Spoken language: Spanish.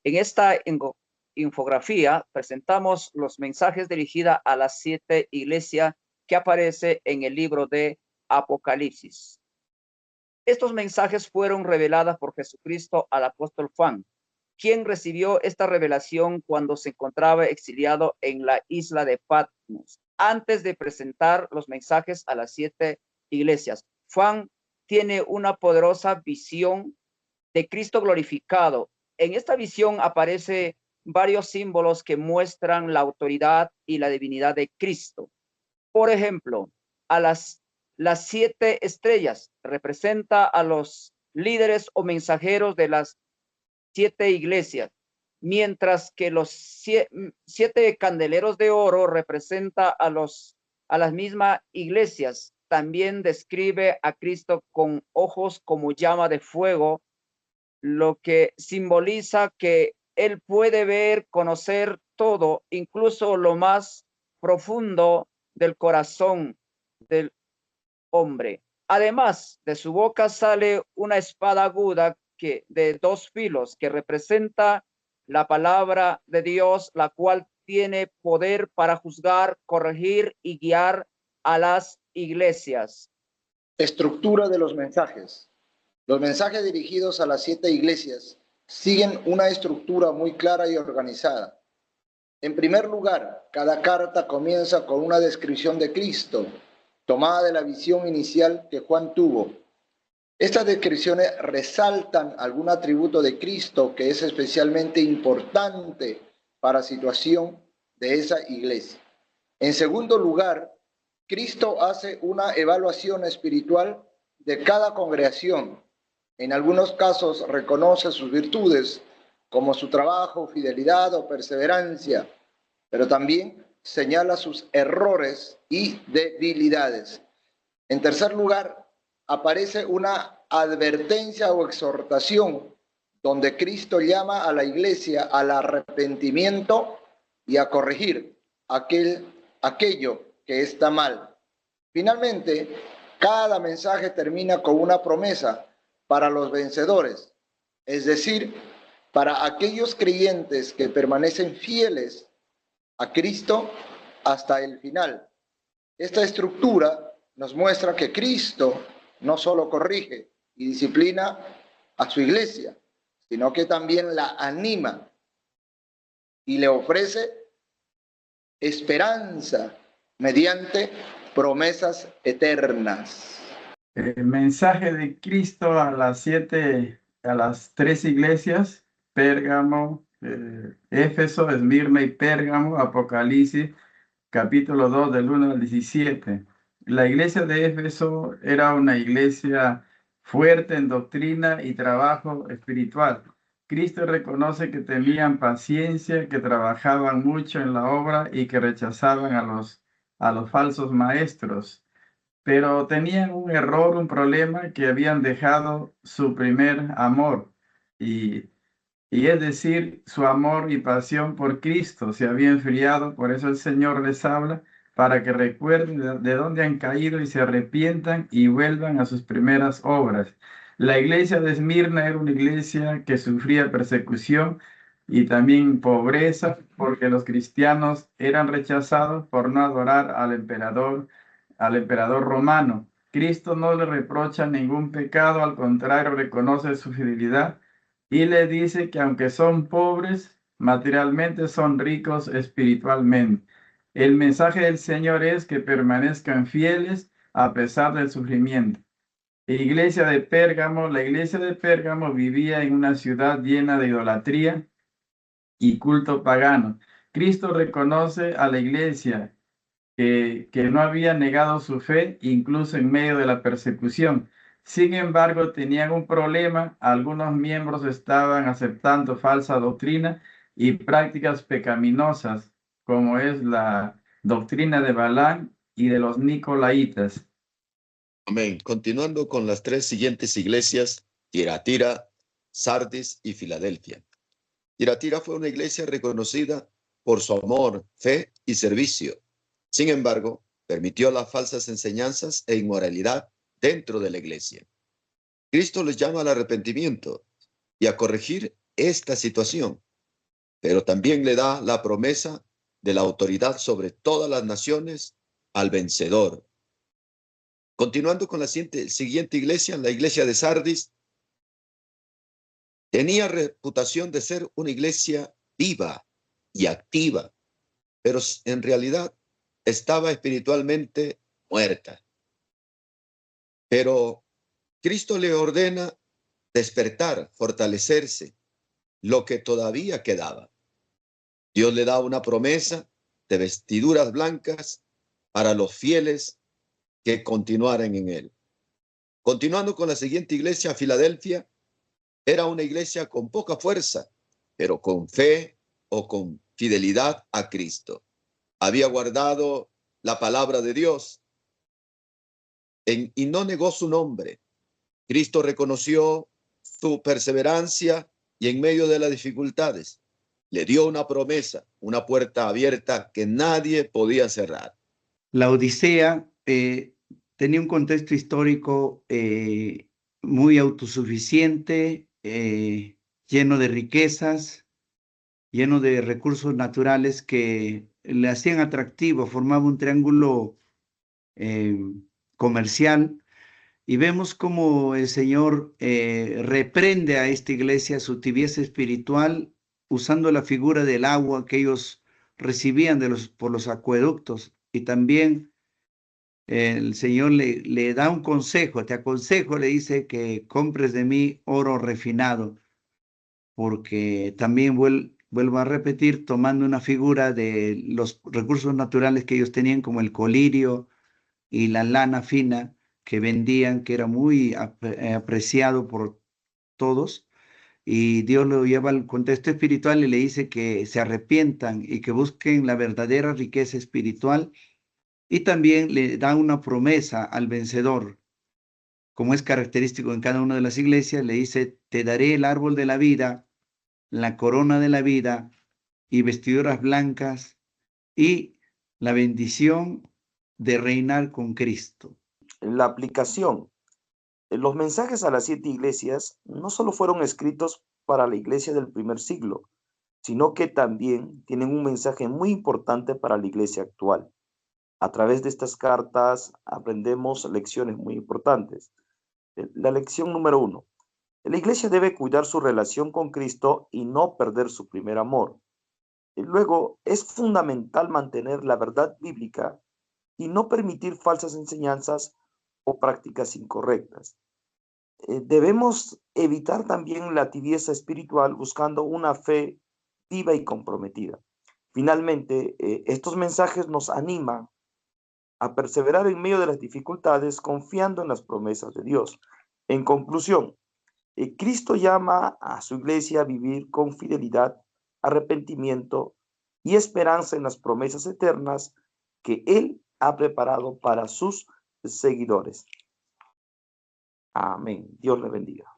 En esta infografía presentamos los mensajes dirigidos a las 7 iglesias que aparece en el libro de Apocalipsis. Estos mensajes fueron revelados por Jesucristo al apóstol Juan, quien recibió esta revelación cuando se encontraba exiliado en la isla de Patmos. Antes de presentar los mensajes a las 7 iglesias, Juan tiene una poderosa visión de Cristo glorificado. En esta visión aparece varios símbolos que muestran la autoridad y la divinidad de Cristo. Por ejemplo, a las 7 estrellas representa a los líderes o mensajeros de las 7 iglesias, mientras que los 7 candeleros de oro representa a las mismas iglesias. También describe a Cristo con ojos como llama de fuego, lo que simboliza que él puede ver, conocer todo, incluso lo más profundo del corazón del hombre. Además, de su boca sale una espada aguda de 2 filos que representa la palabra de Dios, la cual tiene poder para juzgar, corregir y guiar a las iglesias. Estructura de los mensajes. Los mensajes dirigidos a las 7 iglesias siguen una estructura muy clara y organizada. En primer lugar, cada carta comienza con una descripción de Cristo, tomada de la visión inicial que Juan tuvo. Estas descripciones resaltan algún atributo de Cristo que es especialmente importante para la situación de esa iglesia. En segundo lugar, Cristo hace una evaluación espiritual de cada congregación. En algunos casos reconoce sus virtudes, como su trabajo, fidelidad o perseverancia, pero también señala sus errores y debilidades. En tercer lugar, aparece una advertencia o exhortación donde Cristo llama a la iglesia al arrepentimiento y a corregir aquello que está mal. Finalmente, cada mensaje termina con una promesa para los vencedores, es decir, para aquellos creyentes que permanecen fieles a Cristo hasta el final. Esta estructura nos muestra que Cristo no solo corrige y disciplina a su iglesia, sino que también la anima y le ofrece esperanza mediante promesas eternas. El mensaje de Cristo a las 3 iglesias, Pérgamo, Éfeso, Esmirna y Pérgamo, Apocalipsis, capítulo 2, del 1 al 17. La iglesia de Éfeso era una iglesia fuerte en doctrina y trabajo espiritual. Cristo reconoce que tenían paciencia, que trabajaban mucho en la obra y que rechazaban a los falsos maestros. Pero tenían un error, un problema, que habían dejado su primer amor. Y es decir, su amor y pasión por Cristo se había enfriado. Por eso el Señor les habla para que recuerden de dónde han caído y se arrepientan y vuelvan a sus primeras obras. La iglesia de Esmirna era una iglesia que sufría persecución y también pobreza, porque los cristianos eran rechazados por no adorar al emperador romano. Cristo no le reprocha ningún pecado, al contrario, reconoce su fidelidad y le dice que aunque son pobres materialmente, son ricos espiritualmente. El mensaje del Señor es que permanezcan fieles a pesar del sufrimiento. La iglesia de Pérgamo vivía en una ciudad llena de idolatría y culto pagano. Cristo reconoce a la iglesia que no había negado su fe, incluso en medio de la persecución. Sin embargo, tenían un problema. Algunos miembros estaban aceptando falsa doctrina y prácticas pecaminosas, como es la doctrina de Balaam y de los Nicolaitas. Amén. Continuando con las 3 siguientes iglesias, Tiatira, Sardis y Filadelfia. Tiatira fue una iglesia reconocida por su amor, fe y servicio. Sin embargo, permitió las falsas enseñanzas e inmoralidad dentro de la iglesia. Cristo les llama al arrepentimiento y a corregir esta situación. pero también le da la promesa de la autoridad sobre todas las naciones al vencedor. Continuando con la siguiente iglesia, la iglesia de Sardis, tenía reputación de ser una iglesia viva y activa, pero en realidad estaba espiritualmente muerta. Pero Cristo le ordena despertar, fortalecerse, lo que todavía quedaba. Dios le da una promesa de vestiduras blancas para los fieles que continuaran en él. Continuando con la siguiente iglesia, Filadelfia, era una iglesia con poca fuerza, pero con fe o con fidelidad a Cristo. Había guardado la palabra de Dios y no negó su nombre. Cristo reconoció su perseverancia y en medio de las dificultades le dio una promesa, una puerta abierta que nadie podía cerrar. La Odisea tenía un contexto histórico muy autosuficiente, lleno de riquezas, lleno de recursos naturales que le hacían atractivo, formaba un triángulo comercial, y vemos cómo el Señor reprende a esta iglesia su tibieza espiritual usando la figura del agua que ellos recibían por los acueductos, y también el Señor le da un consejo, te aconsejo, le dice que compres de mí oro refinado, porque también vuelvo a repetir, tomando una figura de los recursos naturales que ellos tenían, como el colirio y la lana fina que vendían, que era muy apreciado por todos, y Dios lo lleva al contexto espiritual y le dice que se arrepientan y que busquen la verdadera riqueza espiritual, y también le da una promesa al vencedor, como es característico en cada una de las iglesias. Le dice: te daré el árbol de la vida, la corona de la vida y vestiduras blancas y la bendición de reinar con Cristo. La aplicación. Los mensajes a las 7 iglesias no solo fueron escritos para la iglesia del primer siglo, sino que también tienen un mensaje muy importante para la iglesia actual. A través de estas cartas aprendemos lecciones muy importantes. La lección número 1. La iglesia debe cuidar su relación con Cristo y no perder su primer amor. Luego, es fundamental mantener la verdad bíblica y no permitir falsas enseñanzas o prácticas incorrectas. Debemos evitar también la tibieza espiritual buscando una fe viva y comprometida. Finalmente, estos mensajes nos animan a perseverar en medio de las dificultades, confiando en las promesas de Dios. En conclusión, Cristo llama a su iglesia a vivir con fidelidad, arrepentimiento y esperanza en las promesas eternas que Él ha preparado para sus seguidores. Amén. Dios le bendiga.